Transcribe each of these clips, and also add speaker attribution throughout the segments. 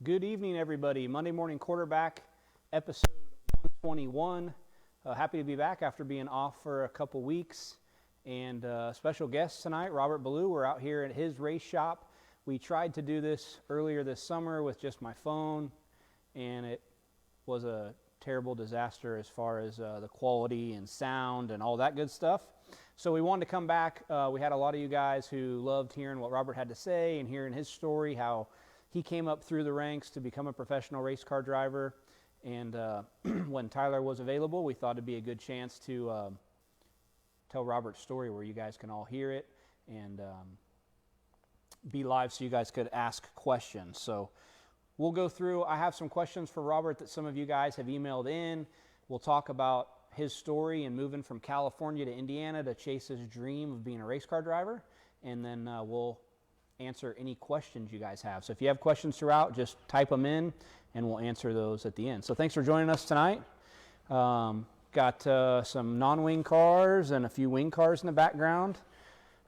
Speaker 1: Good evening, everybody. Monday Morning Quarterback, episode 121. Happy to be back after being off for a couple weeks. And special guest tonight, Robert Ballou. We're out here at his race shop. We tried to do this earlier this summer with just my phone, and it was a terrible disaster as far as the quality and sound and all that good stuff. So we wanted to come back. We had a lot of you guys who loved hearing what Robert had to say and hearing his story, how he came up through the ranks to become a professional race car driver. And when Tyler was available, we thought it'd be a good chance to tell Robert's story where you guys can all hear it and be live so you guys could ask questions. So we'll go through. I have some questions for Robert that some of you guys have emailed in. We'll talk about his story and moving from California to Indiana to chase his dream of being a race car driver. And then we'll answer any questions you guys have. So if you have questions throughout, just type them in and we'll answer those at the end. So thanks for joining us tonight. Got some non-wing cars and a few wing cars in the background.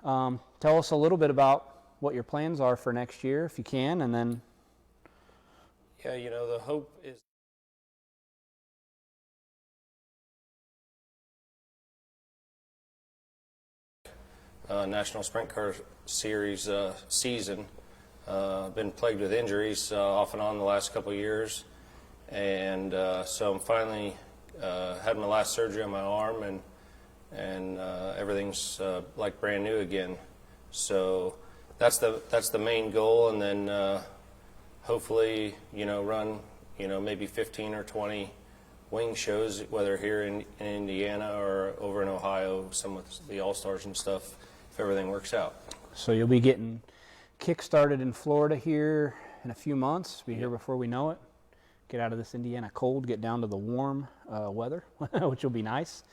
Speaker 1: Tell us a little bit about what your plans are for next year, if you can, and then...
Speaker 2: Yeah, you know, the hope is National Sprint Car Series season. Been plagued with injuries off and on the last couple of years, and so I'm finally had my last surgery on my arm, and everything's like brand new again. So that's the main goal, and then hopefully, you know, run, you know, maybe 15 or 20 wing shows, whether here in Indiana or over in Ohio, some with the All-Stars and stuff, if everything works out.
Speaker 1: So you'll be getting kick-started in Florida here in a few months. Be here before we know it. Get out of this Indiana cold, get down to the warm weather, which will be nice.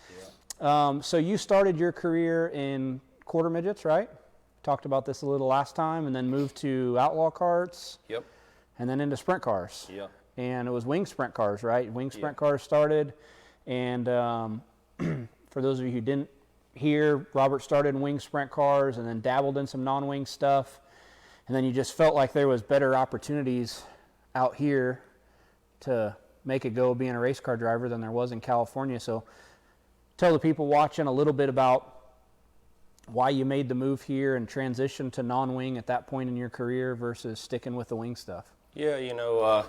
Speaker 1: Yeah. So you started your career in quarter midgets, right? Talked about this a little last time, and then moved to outlaw karts.
Speaker 2: Yep.
Speaker 1: And then into sprint cars.
Speaker 2: Yeah.
Speaker 1: And it was wing sprint cars, right? Wing sprint cars started. And for those of you who didn't hear, Robert started in wing sprint cars and then dabbled in some non-wing stuff. And then you just felt like there was better opportunities out here to make it go being a race car driver than there was in California. So tell the people watching a little bit about why you made the move here and transitioned to non-wing at that point in your career versus sticking with the wing stuff.
Speaker 2: Yeah, you know,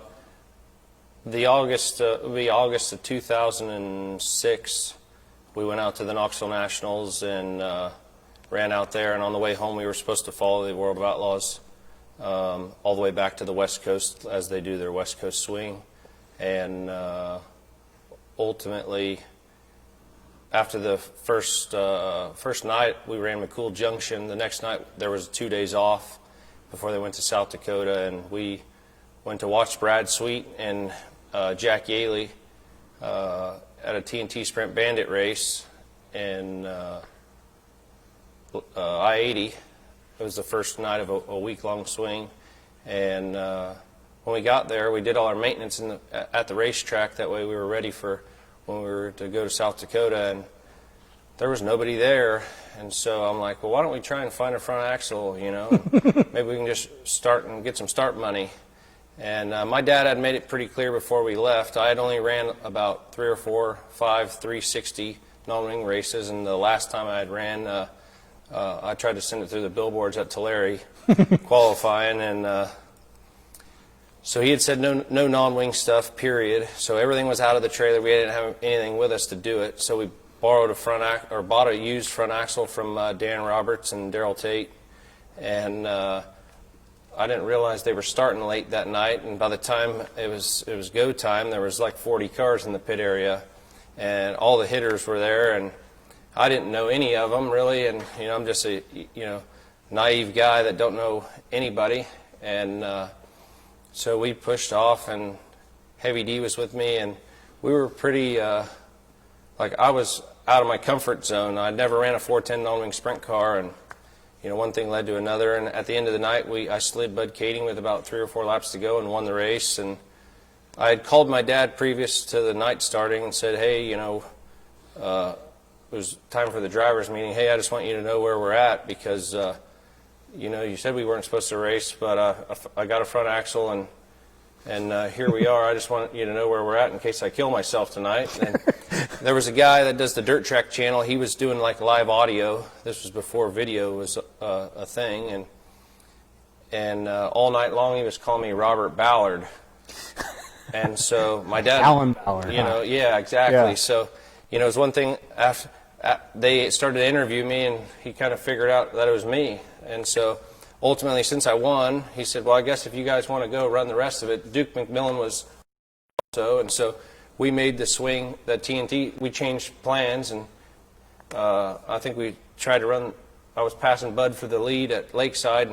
Speaker 2: the August of 2006, we went out to the Knoxville Nationals and ran out there. And on the way home, we were supposed to follow the World of Outlaws all the way back to the West Coast as they do their West Coast swing. And ultimately, after the first night, we ran McCool Junction. The next night, there was 2 days off before they went to South Dakota, and we went to watch Brad Sweet and Jack Yaley at a TNT Sprint Bandit race in I-80. It was the first night of a week-long swing, and when we got there, we did all our maintenance at the racetrack. That way we were ready for when we were to go to South Dakota, and there was nobody there. And so I'm like, well, why don't we try and find a front axle, you know? Maybe we can just start and get some start money. And my dad had made it pretty clear before we left. I had only ran about 3 or 4, 5 360 non-wing races, and the last time I had ran, I tried to send it through the billboards at Tulare qualifying, and so he had said no non-wing stuff, period. So everything was out of the trailer. We didn't have anything with us to do it. So we borrowed bought a used front axle from Dan Roberts and Daryl Tate, and I didn't realize they were starting late that night. And by the time it was go time, there was like 40 cars in the pit area, and all the hitters were there, and I didn't know any of them really. And you know, I'm just a naive guy that don't know anybody, and so we pushed off, and Heavy D was with me, and we were pretty, like I was out of my comfort zone. I'd never ran a 410 non-wing sprint car, and you know, one thing led to another. And at the end of the night, I slid Bud Kading with about 3 or 4 laps to go and won the race. And I had called my dad previous to the night starting and said, hey, you know, it was time for the drivers meeting. Hey, I just want you to know where we're at because you know, you said we weren't supposed to race, but I got a front axle, and And here we are. I just want you to know where we're at in case I kill myself tonight. And there was a guy that does the Dirt Track channel. He was doing like live audio. This was before video was a thing. And all night long he was calling me Robert Ballard. And so my dad,
Speaker 1: Alan Ballard,
Speaker 2: yeah, exactly.
Speaker 1: Yeah.
Speaker 2: So, it was one thing after they started to interview me, and he kind of figured out that it was me. And so ultimately, since I won, he said, well, I guess if you guys want to go run the rest of it, Duke McMillan was also. And so we made the swing, the TNT, we changed plans, and I think we tried to run, I was passing Bud for the lead at Lakeside,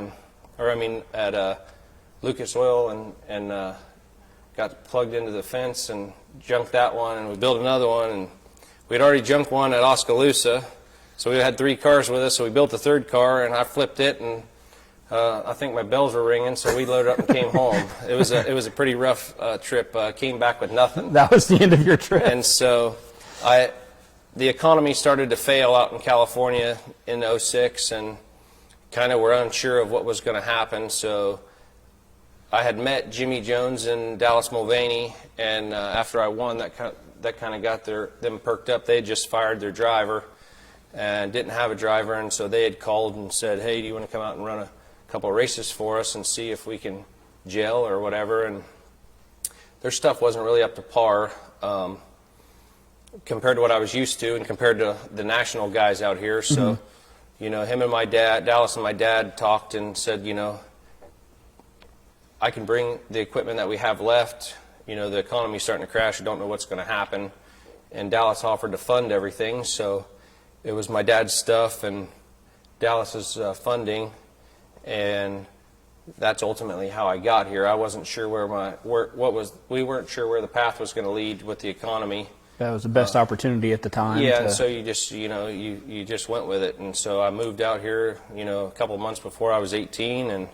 Speaker 2: at Lucas Oil, and got plugged into the fence and junked that one, and we built another one, and we'd already junked one at Oskaloosa, so we had 3 cars with us, so we built the 3rd car, and I flipped it, and I think my bells were ringing, so we loaded up and came home. It was a pretty rough trip. Came back with nothing.
Speaker 1: That was the end of your trip.
Speaker 2: And so the economy started to fail out in California in '06, and kind of were unsure of what was going to happen, so I had met Jimmy Jones and Dallas Mulvaney, and after I won, that kind of got them perked up. They had just fired their driver and didn't have a driver, and so they had called and said, hey, do you want to come out and run a couple of races for us and see if we can gel or whatever? And their stuff wasn't really up to par compared to what I was used to and compared to the national guys out here. So, him and my dad, Dallas and my dad, talked and said, I can bring the equipment that we have left. The economy's starting to crash. I don't know what's going to happen. And Dallas offered to fund everything. So it was my dad's stuff and Dallas's funding. And that's ultimately how I got here. I wasn't sure we weren't sure where the path was going to lead with the economy.
Speaker 1: That was the best opportunity at the time.
Speaker 2: Yeah, and so you just, you just went with it. And so I moved out here, a couple of months before I was 18, and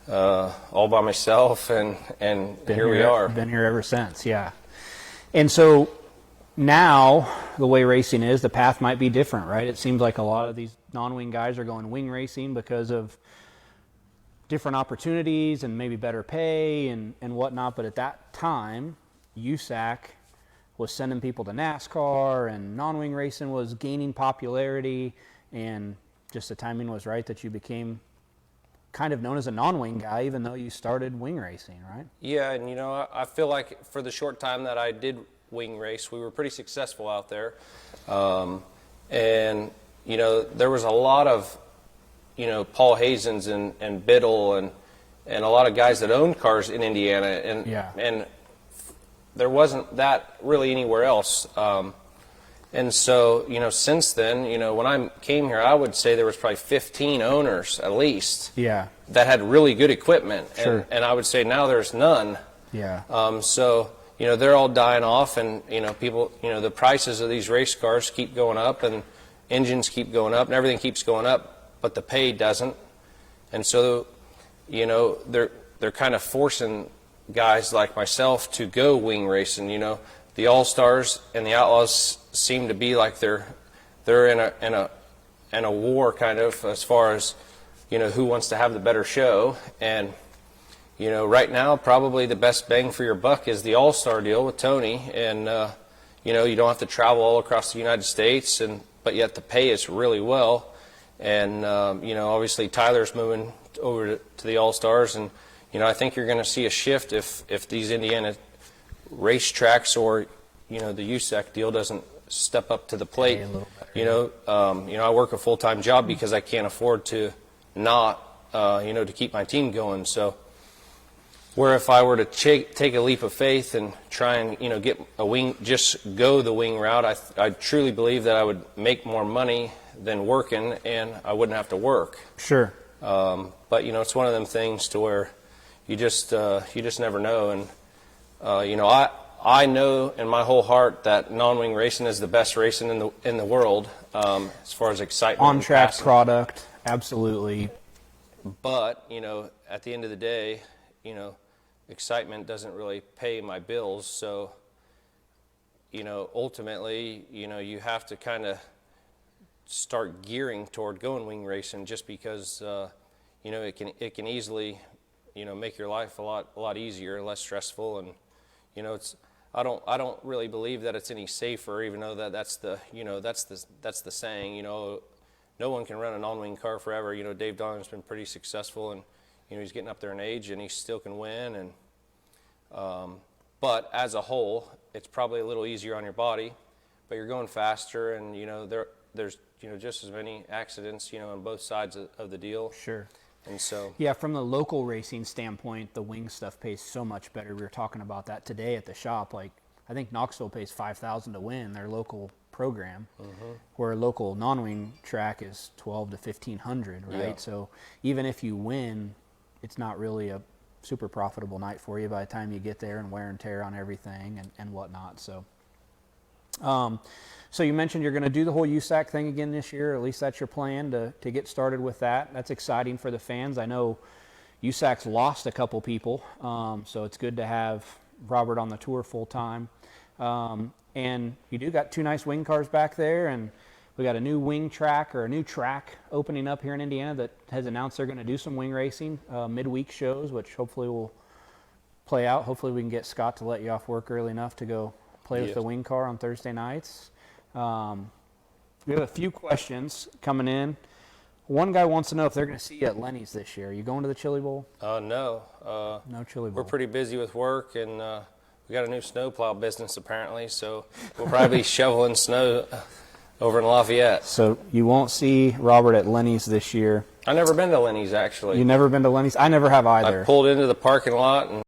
Speaker 2: all by myself, and here we are.
Speaker 1: Been here ever since, yeah. And so now the way racing is, the path might be different, right? It seems like a lot of these non-wing guys are going wing racing because of different opportunities and maybe better pay and whatnot. But at that time, USAC was sending people to NASCAR, and non-wing racing was gaining popularity, and just the timing was right that you became kind of known as a non-wing guy, even though you started wing racing, right?
Speaker 2: Yeah, and I feel like for the short time that I did wing race, we were pretty successful out there. And there was a lot of Paul Hazens and Biddle and a lot of guys that owned cars in Indiana, and there wasn't that really anywhere else. And so, since then, when I came here, I would say there was probably 15 owners at least.
Speaker 1: Yeah.
Speaker 2: That had really good equipment.
Speaker 1: Sure.
Speaker 2: And I would say now there's none.
Speaker 1: Yeah.
Speaker 2: So, they're all dying off, and, people, the prices of these race cars keep going up, and engines keep going up, and everything keeps going up, but the pay doesn't. And so, they're kind of forcing guys like myself to go wing racing. The All-Stars and the Outlaws seem to be like they're in a war kind of, as far as who wants to have the better show. And right now probably the best bang for your buck is the All-Star deal with Tony, and you don't have to travel all across the United States, but yet the pay is really well. And obviously Tyler's moving over to the All-Stars, and I think you're going to see a shift if these Indiana racetracks or the USAC deal doesn't step up to the plate. I work a full-time job because I can't afford to not to keep my team going. So where if I were to take a leap of faith and try and get a wing, just go the wing route, I truly believe that I would make more money than working, and I wouldn't have to work.
Speaker 1: Sure.
Speaker 2: But it's one of them things to where you just never know. And I know in my whole heart that non-wing racing is the best racing in the world, as far as excitement.
Speaker 1: On-track product, absolutely.
Speaker 2: But at the end of the day, excitement doesn't really pay my bills. So ultimately, you have to kind of start gearing toward going wing racing, just because it can easily make your life a lot easier, less stressful, and it's. I don't really believe that it's any safer, even though that's the saying. No one can run a non-wing car forever. Dave Donovan's been pretty successful, and he's getting up there in age, and he still can win. And but as a whole, it's probably a little easier on your body, but you're going faster, and there's just as many accidents on both sides of the deal.
Speaker 1: Sure.
Speaker 2: And so,
Speaker 1: yeah, from the local racing standpoint, the wing stuff pays so much better. We were talking about that today at the shop. Like, I think Knoxville pays $5,000 to win their local program, where a local non-wing track is $1,200 to $1,500, right?
Speaker 2: Yeah. So
Speaker 1: even if you win, it's not really a super profitable night for you by the time you get there, and wear and tear on everything and whatnot. So, so you mentioned you're going to do the whole USAC thing again this year. At least that's your plan to get started with that. That's exciting for the fans. I know USAC's lost a couple people, so it's good to have Robert on the tour full time. And you do got 2 nice wing cars back there, and we got a new wing track, or a new track opening up here in Indiana that has announced they're going to do some wing racing, midweek shows, which hopefully will play out. Hopefully we can get Scott to let you off work early enough to go play with the wing car on Thursday nights. We have a few questions coming in. One guy wants to know if they're going to see you at Lenny's this year. Are you going to the Chili Bowl?
Speaker 2: No.
Speaker 1: No Chili Bowl.
Speaker 2: We're pretty busy with work, and we got a new snowplow business apparently, so we'll probably be shoveling snow over in Lafayette.
Speaker 1: So you won't see Robert at Lenny's this year.
Speaker 2: I've never been to Lenny's, actually.
Speaker 1: You've never been to Lenny's? I never have either.
Speaker 2: I pulled into the parking lot and